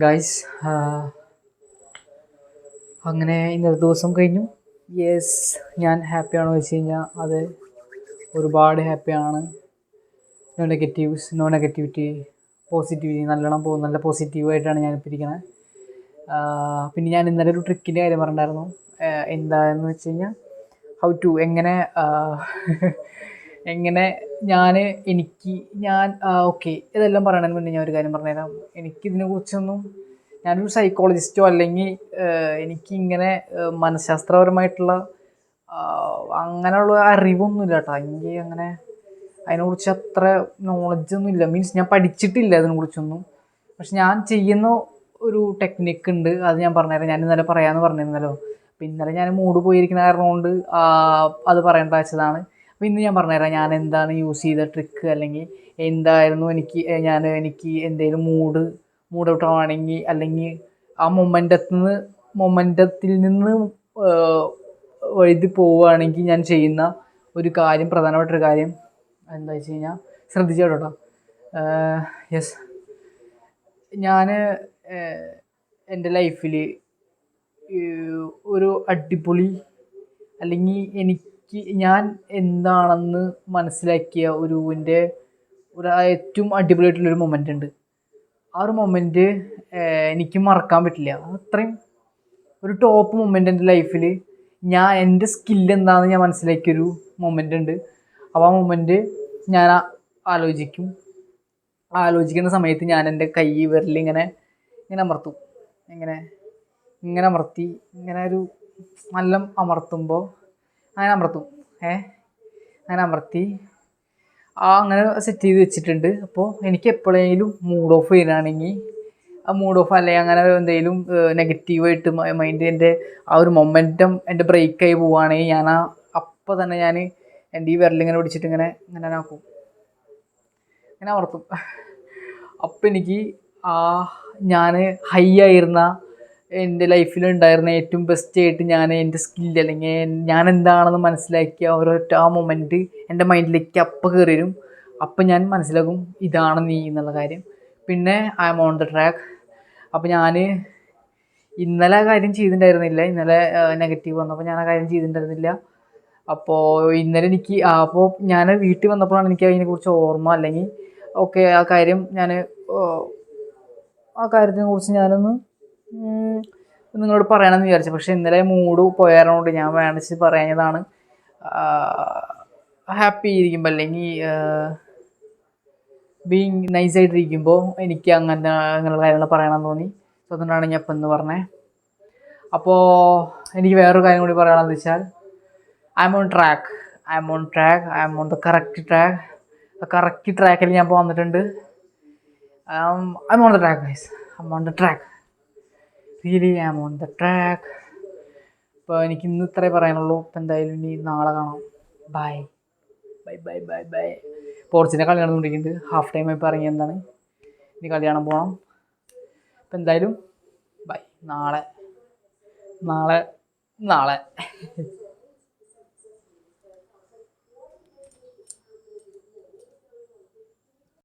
Guys, അങ്ങനെ ഇന്നത്തെ ദിവസം കഴിഞ്ഞു. യെസ്, ഞാൻ ഹാപ്പിയാണോ വെച്ച് കഴിഞ്ഞാൽ അത് ഒരുപാട് ഹാപ്പിയാണ്. No negatives, no negativity, positivity നല്ലോണം പോകും. നല്ല പോസിറ്റീവായിട്ടാണ് ഞാനിപ്പോൾ ഇരിക്കുന്നത്. പിന്നെ ഞാൻ ഇന്നലെ ഒരു ട്രിക്കിൻ്റെ കാര്യം പറഞ്ഞിട്ടുണ്ടായിരുന്നു. എന്താണെന്ന് വെച്ച് കഴിഞ്ഞാൽ എങ്ങനെ എങ്ങനെ ഞാൻ ഓക്കെ, ഇതെല്ലാം പറയണതിന് മുന്നേ ഞാൻ ഒരു കാര്യം പറഞ്ഞുതരാം. എനിക്കിതിനെക്കുറിച്ചൊന്നും, ഞാനൊരു സൈക്കോളജിസ്റ്റോ അല്ലെങ്കിൽ എനിക്കിങ്ങനെ മനഃശാസ്ത്രപരമായിട്ടുള്ള അങ്ങനെയുള്ള അറിവൊന്നുമില്ല കേട്ടോ. എനിക്ക് അങ്ങനെ അതിനെക്കുറിച്ച് അത്ര നോളജൊന്നും ഇല്ല. മീൻസ് ഞാൻ പഠിച്ചിട്ടില്ല അതിനെക്കുറിച്ചൊന്നും. പക്ഷെ ഞാൻ ചെയ്യുന്ന ഒരു ടെക്നിക്ക് ഉണ്ട്, അത് ഞാൻ പറഞ്ഞുതരാം. ഞാൻ ഇന്നലെ പറയാമെന്ന് പറഞ്ഞിരുന്നല്ലോ. അപ്പോൾ ഇന്നലെ ഞാൻ മൂഡ് പോയിരിക്കുന്ന കാരണം കൊണ്ട് അത് പറയേണ്ട വെച്ചതാണ്. അപ്പോൾ ഇന്ന് ഞാൻ പറഞ്ഞുതരാം ഞാൻ എന്താണ് യൂസ് ചെയ്ത ട്രിക്ക്, അല്ലെങ്കിൽ എന്തായിരുന്നു എനിക്ക് എന്തെങ്കിലും മൂഡ് ഔട്ട് ആണെങ്കിൽ, അല്ലെങ്കിൽ ആ മൊമെൻ്റത്തിൽ നിന്ന് വഴുതി പോവുകയാണെങ്കിൽ ഞാൻ ചെയ്യുന്ന ഒരു കാര്യം, പ്രധാനപ്പെട്ടൊരു കാര്യം എന്താ വെച്ച് കഴിഞ്ഞാൽ, ശ്രദ്ധിച്ചോ കേട്ടോ. യെസ്, ഞാൻ എൻ്റെ ലൈഫിൽ ഒരു അടിപൊളി, അല്ലെങ്കിൽ ഞാൻ എന്താണെന്ന് മനസ്സിലാക്കിയ എൻ്റെ ഏറ്റവും അടിപൊളിയായിട്ടുള്ളൊരു മൊമെൻ്റ് ഉണ്ട്. ആ ഒരു മൊമെൻ്റ് എനിക്ക് മറക്കാൻ പറ്റില്ല. അത്രയും ഒരു ടോപ്പ് മൊമെൻ്റ് എൻ്റെ ലൈഫിൽ. എൻ്റെ സ്കില്ല് എന്താണെന്ന് ഞാൻ മനസ്സിലാക്കിയൊരു മൊമെൻ്റ് ഉണ്ട്. അപ്പോൾ ആ മൊമെൻ്റ് ഞാൻ ആലോചിക്കുന്ന സമയത്ത് ഞാൻ എൻ്റെ വിരലിങ്ങനെ അമർത്തും. ഇങ്ങനെ അമർത്തി, ഇങ്ങനെ ഒരു നല്ല അമർത്തുമ്പോൾ അങ്ങനെ അമർത്തി അങ്ങനെ സെറ്റ് ചെയ്ത് വെച്ചിട്ടുണ്ട്. അപ്പോൾ എനിക്ക് എപ്പോഴെങ്കിലും മൂഡ് ഓഫ് ചെയ്യുകയാണെങ്കിൽ, ആ മൂഡ് ഓഫ് അല്ലെങ്കിൽ അങ്ങനെ എന്തെങ്കിലും നെഗറ്റീവായിട്ട് മൈൻഡ്, എൻ്റെ ആ ഒരു മൊമെൻറ്റം എൻ്റെ ബ്രേക്കായി പോവുകയാണെങ്കിൽ, അപ്പോൾ തന്നെ ഞാൻ എൻ്റെ ഈ വിരലിങ്ങനെ പിടിച്ചിട്ട് ഇങ്ങനെ ആക്കും, ഇങ്ങനെ അമർത്തും. അപ്പം എനിക്ക് ഞാൻ ഹൈ ആയിരുന്ന എൻ്റെ ലൈഫിലുണ്ടായിരുന്ന ഏറ്റവും ബെസ്റ്റായിട്ട് എൻ്റെ സ്കില്ല്, അല്ലെങ്കിൽ ഞാൻ എന്താണെന്ന് മനസ്സിലാക്കിയ ആ മൊമെൻറ്റ് എൻ്റെ മൈൻഡിലേക്ക് അപ്പം കയറി വരും. അപ്പം ഞാൻ മനസ്സിലാക്കും, ഇതാണ് നീ എന്നുള്ള കാര്യം. പിന്നെ I am on the track. അപ്പോൾ ഞാൻ ഇന്നലെ ആ കാര്യം ചെയ്തിട്ടുണ്ടായിരുന്നില്ല. ഇന്നലെ നെഗറ്റീവ് വന്നപ്പോൾ ഞാൻ ആ കാര്യം ചെയ്തിട്ടുണ്ടായിരുന്നില്ല. അപ്പോൾ ഇന്നലെ അപ്പോൾ ഞാൻ വീട്ടിൽ വന്നപ്പോഴാണ് എനിക്ക് അതിനെക്കുറിച്ച് ഓർമ്മ, അല്ലെങ്കിൽ ഓക്കെ ആ കാര്യത്തിനെക്കുറിച്ച് ഞാനൊന്ന് നിങ്ങളോട് പറയണമെന്ന് വിചാരിച്ചു. പക്ഷേ ഇന്നലെ മൂഡ് പോയതുകൊണ്ട് ഞാൻ വേണിച്ച് പറയുന്നതാണ്. ഹാപ്പി ഇരിക്കുമ്പോൾ, അല്ലെങ്കിൽ ബീങ് നൈസായിട്ടിരിക്കുമ്പോൾ എനിക്ക് അങ്ങനെയുള്ള കാര്യങ്ങൾ പറയണമെന്ന് തോന്നി. സോ അതുകൊണ്ടാണ് ഞാൻ ഇപ്പം ഇന്ന് പറഞ്ഞത്. അപ്പോൾ എനിക്ക് വേറൊരു കാര്യം കൂടി പറയണമെന്ന് വെച്ചാൽ, I M on the correct ട്രാക്കിൽ ഞാൻ ഇപ്പോൾ വന്നിട്ടുണ്ട്. I M on the track guys, I M on the track, really I M on the track. ഇപ്പോൾ എനിക്ക് ഇന്ന് ഇത്രേ പറയാനുള്ളൂ. ഇപ്പം എന്തായാലും ഇനി നാളെ കാണാം. Bye bye bye bye bye. പോർച്ചിൻ്റെ കളി നടന്നുകൊണ്ടിരിക്കുന്നുണ്ട്. ഹാഫ് ടൈം ഇപ്പോൾ ഇറങ്ങി, എന്താണ് ഇനി കളി കാണാൻ പോകണം. ഇപ്പം എന്തായാലും ബൈ. നാളെ